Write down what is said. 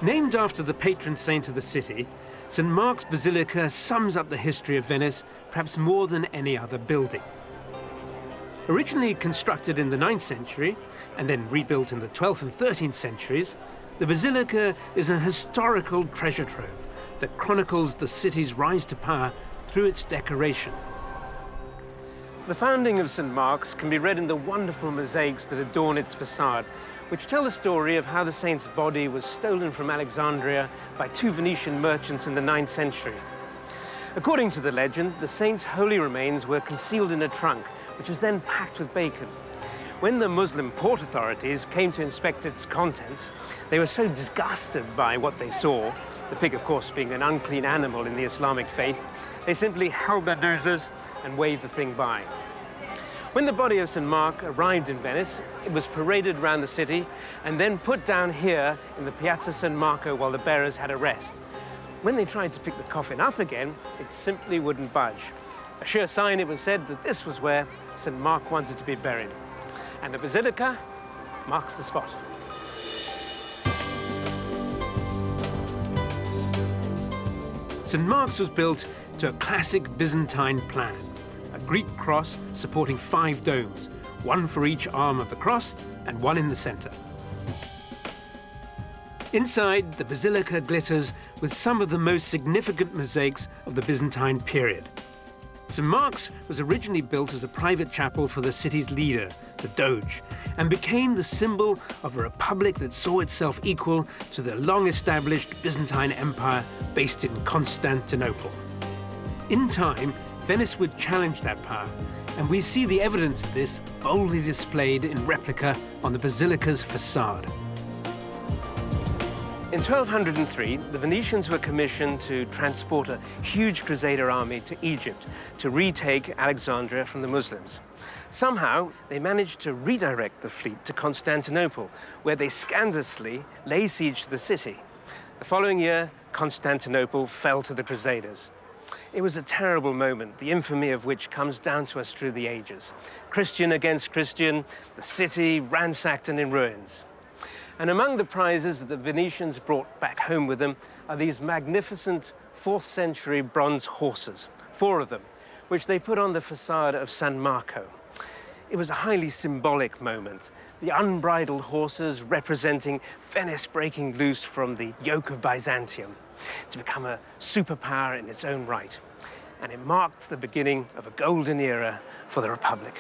Named after the patron saint of the city, St. Mark's Basilica sums up the history of Venice perhaps more than any other building. Originally constructed in the 9th century and then rebuilt in the 12th and 13th centuries, the Basilica is an historical treasure trove that chronicles the city's rise to power through its decoration. The founding of St. Mark's can be read in the wonderful mosaics that adorn its facade, which tell the story of how the saint's body was stolen from Alexandria by 2 Venetian merchants in the 9th century. According to the legend, the saint's holy remains were concealed in a trunk, which was then packed with bacon. When the Muslim port authorities came to inspect its contents, they were so disgusted by what they saw, the pig, of course, being an unclean animal in the Islamic faith, they simply held their noses and waved the thing by. When the body of St. Mark arrived in Venice, it was paraded around the city and then put down here in the Piazza San Marco while the bearers had a rest. When they tried to pick the coffin up again, it simply wouldn't budge. A sure sign, it was said, that this was where St. Mark wanted to be buried. And the Basilica marks the spot. St. Mark's was built to a classic Byzantine plan. A Greek cross supporting 5 domes, 1 for each arm of the cross and 1 in the center. Inside, the basilica glitters with some of the most significant mosaics of the Byzantine period. St. Mark's was originally built as a private chapel for the city's leader, the Doge, and became the symbol of a republic that saw itself equal to the long-established Byzantine Empire based in Constantinople. In time, Venice would challenge that power, and we see the evidence of this boldly displayed in replica on the basilica's facade. In 1203, the Venetians were commissioned to transport a huge Crusader army to Egypt to retake Alexandria from the Muslims. Somehow, they managed to redirect the fleet to Constantinople, where they scandalously lay siege to the city. The following year, Constantinople fell to the Crusaders. It was a terrible moment, the infamy of which comes down to us through the ages. Christian against Christian, the city ransacked and in ruins. And among the prizes that the Venetians brought back home with them are these magnificent 4th century bronze horses, 4 of them, which they put on the facade of San Marco. It was a highly symbolic moment, the unbridled horses representing Venice breaking loose from the yoke of Byzantium to become a superpower in its own right. And it marked the beginning of a golden era for the Republic.